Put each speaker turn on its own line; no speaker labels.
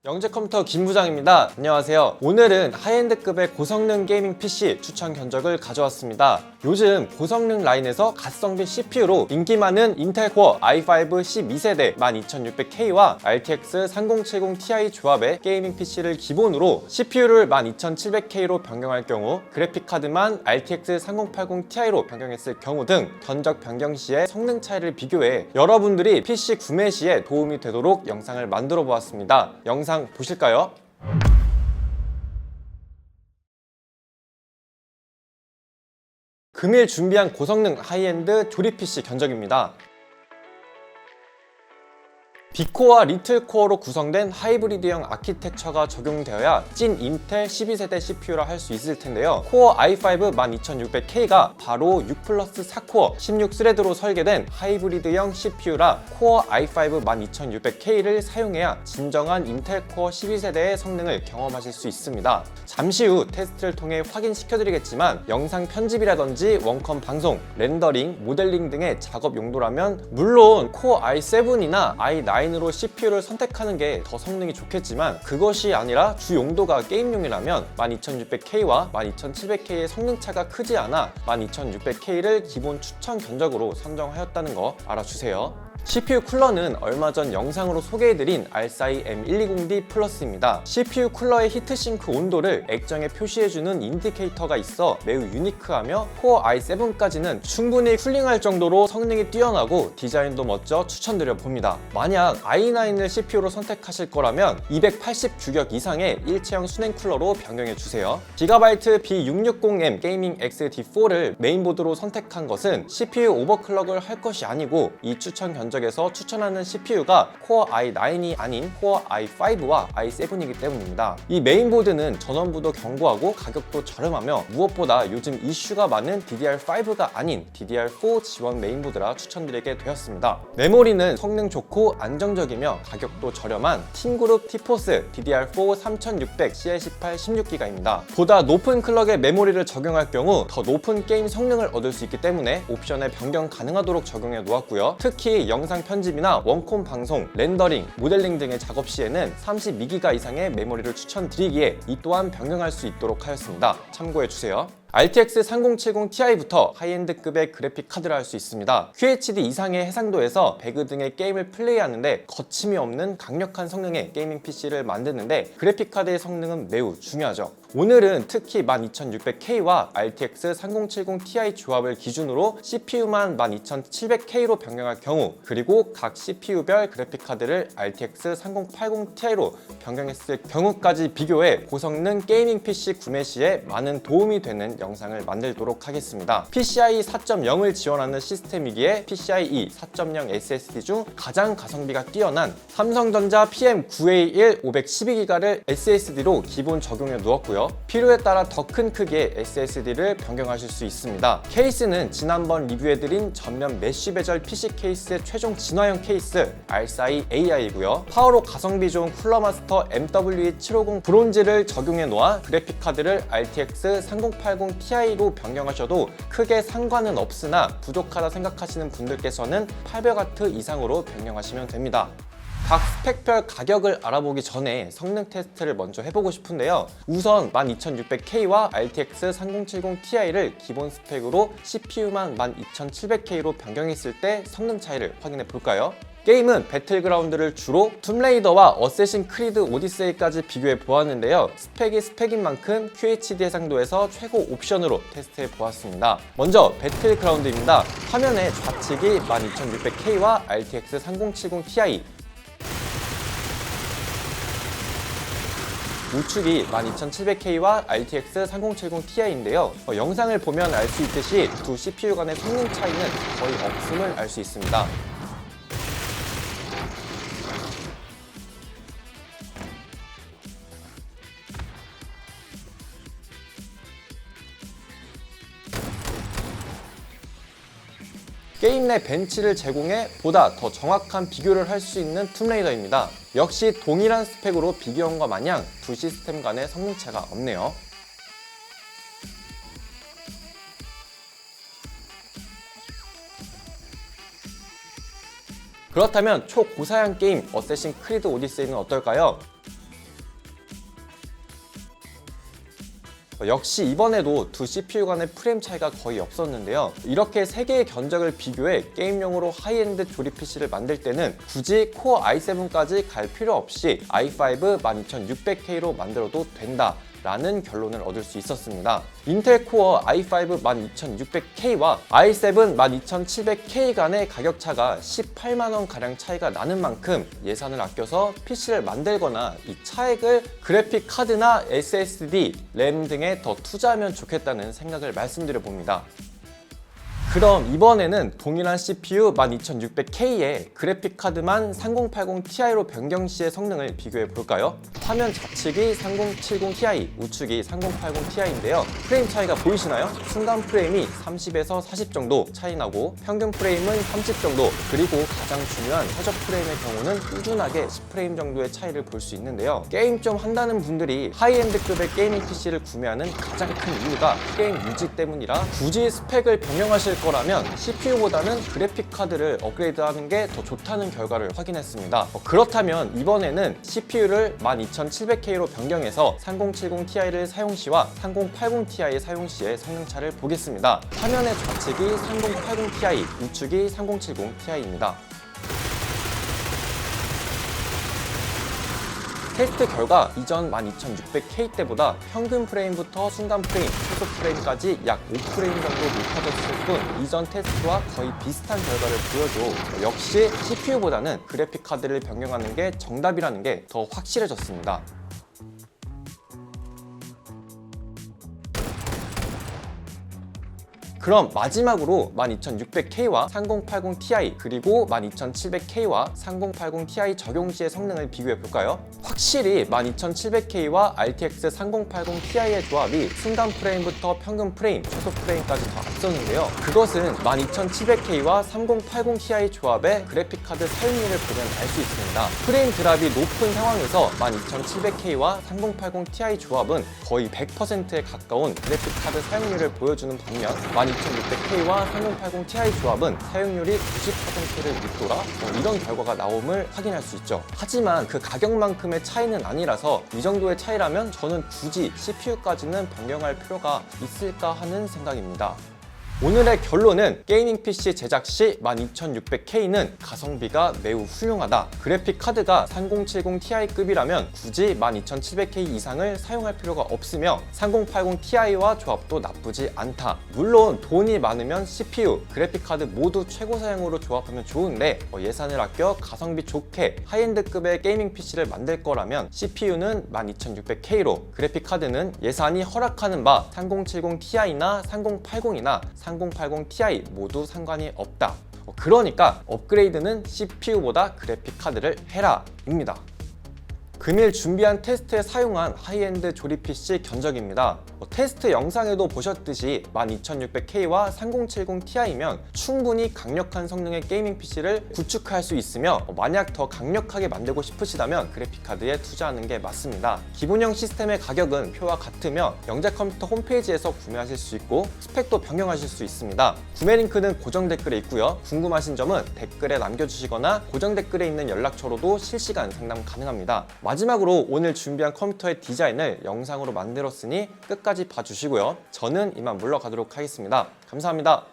영재컴퓨터 김부장입니다. 안녕하세요. 오늘은 하이엔드급의 고성능 게이밍 PC 추천 견적을 가져왔습니다. 요즘 고성능 라인에서 갓성비 CPU로 인기 많은 인텔 코어 i5 12세대 12600K와 RTX 3070 Ti 조합의 게이밍 PC를 기본으로 CPU를 12700K로 변경할 경우 그래픽카드만 RTX 3080 Ti로 변경했을 경우 등 견적 변경 시의 성능 차이를 비교해 여러분들이 PC 구매 시에 도움이 되도록 영상을 만들어 보았습니다. 영상 보실까요? 금일 준비한 고성능 하이엔드 조립 PC 견적입니다. 빅코어와 리틀코어로 구성된 하이브리드형 아키텍처가 적용되어야 찐 인텔 12세대 CPU라 할 수 있을 텐데요. 코어 i5 12600K가 바로 6 플러스 4코어 16스레드로 설계된 하이브리드형 CPU라 코어 i5 12600K를 사용해야 진정한 인텔 코어 12세대의 성능을 경험하실 수 있습니다. 잠시 후 테스트를 통해 확인시켜드리겠지만 영상 편집이라든지 원컴 방송, 렌더링, 모델링 등의 작업 용도라면 물론 코어 i7이나 i9으로 CPU를 선택하는 게 더 성능이 좋겠지만 그것이 아니라 주 용도가 게임용이라면 12600K와 12700K의 성능 차가 크지 않아 12600K를 기본 추천 견적으로 선정하였다는 거 알아주세요. CPU 쿨러는 얼마 전 영상으로 소개해드린 RSI M120D 플러스입니다. CPU 쿨러의 히트싱크 온도를 액정에 표시해주는 인디케이터가 있어 매우 유니크하며 코어 i7까지는 충분히 쿨링할 정도로 성능이 뛰어나고 디자인도 멋져 추천드려 봅니다. 만약 i9을 CPU로 선택하실 거라면 280 규격 이상의 일체형 순행 쿨러로 변경해주세요. 기가바이트 B660M 게이밍 XT4를 메인보드로 선택한 것은 CPU 오버클럭을 할 것이 아니고 이 추천 견적에서 추천하는 CPU가 코어 i9이 아닌 코어 i5와 i7이기 때문입니다. 이 메인보드는 전원부도 견고하고 가격도 저렴하며 무엇보다 요즘 이슈가 많은 DDR5가 아닌 DDR4 지원 메인보드라 추천드리게 되었습니다. 메모리는 성능 좋고 안정적이며 가격도 저렴한 팀그룹 티포스 DDR4 3600 CL18 16기가입니다. 보다 높은 클럭의 메모리를 적용할 경우 더 높은 게임 성능을 얻을 수 있기 때문에 옵션에 변경 가능하도록 적용해 놓았고요. 특히 영상 편집이나 원콤 방송, 렌더링, 모델링 등의 작업 시에는 32기가 이상의 메모리를 추천드리기에 이 또한 변경할 수 있도록 하였습니다. 참고해주세요. RTX 3070 Ti부터 하이엔드급의 그래픽 카드를 할 수 있습니다. QHD 이상의 해상도에서 배그 등의 게임을 플레이하는데 거침이 없는 강력한 성능의 게이밍 PC를 만드는데 그래픽 카드의 성능은 매우 중요하죠. 오늘은 특히 12600K와 RTX 3070 Ti 조합을 기준으로 CPU만 12700K로 변경할 경우 그리고 각 CPU별 그래픽 카드를 RTX 3080 Ti로 변경했을 경우까지 비교해 고성능 게이밍 PC 구매 시에 많은 도움이 되는 영상을 만들도록 하겠습니다. PCIe 4.0을 지원하는 시스템이기에 PCIe 4.0 SSD 중 가장 가성비가 뛰어난 삼성전자 PM9A1 512기가를 SSD로 기본 적용해 두었고요. 필요에 따라 더 큰 크기의 SSD를 변경하실 수 있습니다. 케이스는 지난번 리뷰해드린 전면 메쉬 베젤 PC 케이스의 최종 진화형 케이스 RSI AI이고요. 파워로 가성비 좋은 쿨러마스터 MWE750 브론즈를 적용해 놓아 그래픽 카드를 RTX 3080 Ti로 변경하셔도 크게 상관은 없으나 부족하다 생각하시는 분들께서는 800W 이상으로 변경하시면 됩니다. 각 스펙별 가격을 알아보기 전에 성능 테스트를 먼저 해보고 싶은데요. 우선 12600K와 RTX 3070 Ti를 기본 스펙으로 CPU만 12700K로 변경했을 때 성능 차이를 확인해 볼까요? 게임은 배틀그라운드를 주로 툼레이더와 어쌔신 크리드 오디세이까지 비교해 보았는데요. 스펙이 스펙인 만큼 QHD 해상도에서 최고 옵션으로 테스트해 보았습니다. 먼저 배틀그라운드입니다. 화면의 좌측이 12600K와 RTX 3070 Ti, 우측이 12700K와 RTX 3070 Ti인데요. 영상을 보면 알 수 있듯이 두 CPU 간의 성능 차이는 거의 없음을 알 수 있습니다. 게임 내 벤치를 제공해 보다 더 정확한 비교를 할 수 있는 툼레이더입니다. 역시 동일한 스펙으로 비교한 것 마냥 두 시스템 간의 성능차가 없네요. 그렇다면 초고사양 게임 어쌔신 크리드 오디세이는 어떨까요? 역시 이번에도 두 CPU 간의 프레임 차이가 거의 없었는데요. 이렇게 세 개의 견적을 비교해 게임용으로 하이엔드 조립 PC를 만들 때는 굳이 코어 i7까지 갈 필요 없이 i5 12600K로 만들어도 된다 라는 결론을 얻을 수 있었습니다. 인텔 코어 i5 12600K와 i7 12700K 간의 가격차가 18만원 가량 차이가 나는 만큼 예산을 아껴서 PC를 만들거나 이 차액을 그래픽 카드나 SSD, 램 등에 더 투자하면 좋겠다는 생각을 말씀드려 봅니다. 그럼 이번에는 동일한 CPU 12600K에 그래픽카드만 3080 Ti로 변경 시의 성능을 비교해 볼까요? 화면 좌측이 3070 Ti, 우측이 3080 Ti인데요. 프레임 차이가 보이시나요? 순간 프레임이 30에서 40 정도 차이 나고 평균 프레임은 30 정도, 그리고 가장 중요한 최적 프레임의 경우는 꾸준하게 10프레임 정도의 차이를 볼 수 있는데요. 게임 좀 한다는 분들이 하이엔드급의 게이밍 PC를 구매하는 가장 큰 이유가 게임 유지 때문이라 굳이 스펙을 변경하실 거라면 CPU보다는 그래픽 카드를 업그레이드하는 게 더 좋다는 결과를 확인했습니다. 그렇다면 이번에는 CPU를 12700K로 변경해서 3070 Ti를 사용 시와 3080 Ti 사용 시의 성능 차를 보겠습니다. 화면의 좌측이 3080 Ti, 우측이 3070 Ti입니다. 테스트 결과 이전 12600K 때보다 평균 프레임부터 순간 프레임, 최소 프레임까지 약 5프레임 정도 높아졌을 뿐 이전 테스트와 거의 비슷한 결과를 보여줘 역시 CPU보다는 그래픽 카드를 변경하는 게 정답이라는 게 더 확실해졌습니다. 그럼 마지막으로 12600K와 3080 Ti 그리고 12700K와 3080 Ti 적용 시의 성능을 비교해 볼까요? 확실히 12700K와 RTX 3080 Ti의 조합이 순간 프레임부터 평균 프레임, 최소 프레임까지 더 앞섰는데요. 그것은 12700K와 3080 Ti 조합의 그래픽카드 사용률을 보면 알 수 있습니다. 프레임 드랍이 높은 상황에서 12700K와 3080 Ti 조합은 거의 100%에 가까운 그래픽카드 사용률을 보여주는 반면 12600K와 3080 Ti 조합은 사용률이 90%를 밑돌아 이런 결과가 나옴을 확인할 수 있죠. 하지만 그 가격만큼의 차이는 아니라서 이 정도의 차이라면 저는 굳이 CPU까지는 변경할 필요가 있을까 하는 생각입니다. 오늘의 결론은 게이밍 PC 제작 시 12600K는 가성비가 매우 훌륭하다. 그래픽 카드가 3070 Ti급이라면 굳이 12700K 이상을 사용할 필요가 없으며 3080 Ti와 조합도 나쁘지 않다. 물론 돈이 많으면 CPU, 그래픽 카드 모두 최고 사양으로 조합하면 좋은데 예산을 아껴 가성비 좋게 하이엔드급의 게이밍 PC를 만들 거라면 CPU는 12600K로, 그래픽 카드는 예산이 허락하는 바 3070 Ti나 3080이나 3080 Ti 모두 상관이 없다. 그러니까 업그레이드는 CPU보다 그래픽 카드를 해라 입니다. 금일 준비한 테스트에 사용한 하이엔드 조립 PC 견적입니다. 테스트 영상에도 보셨듯이 12600K와 3070 Ti면 충분히 강력한 성능의 게이밍 PC를 구축할 수 있으며 만약 더 강력하게 만들고 싶으시다면 그래픽카드에 투자하는 게 맞습니다. 기본형 시스템의 가격은 표와 같으며 영재컴퓨터 홈페이지에서 구매하실 수 있고 스펙도 변경하실 수 있습니다. 구매 링크는 고정 댓글에 있고요. 궁금하신 점은 댓글에 남겨주시거나 고정 댓글에 있는 연락처로도 실시간 상담 가능합니다. 마지막으로 오늘 준비한 컴퓨터의 디자인을 영상으로 만들었으니 끝까지 봐주시고요. 저는 이만 물러가도록 하겠습니다. 감사합니다.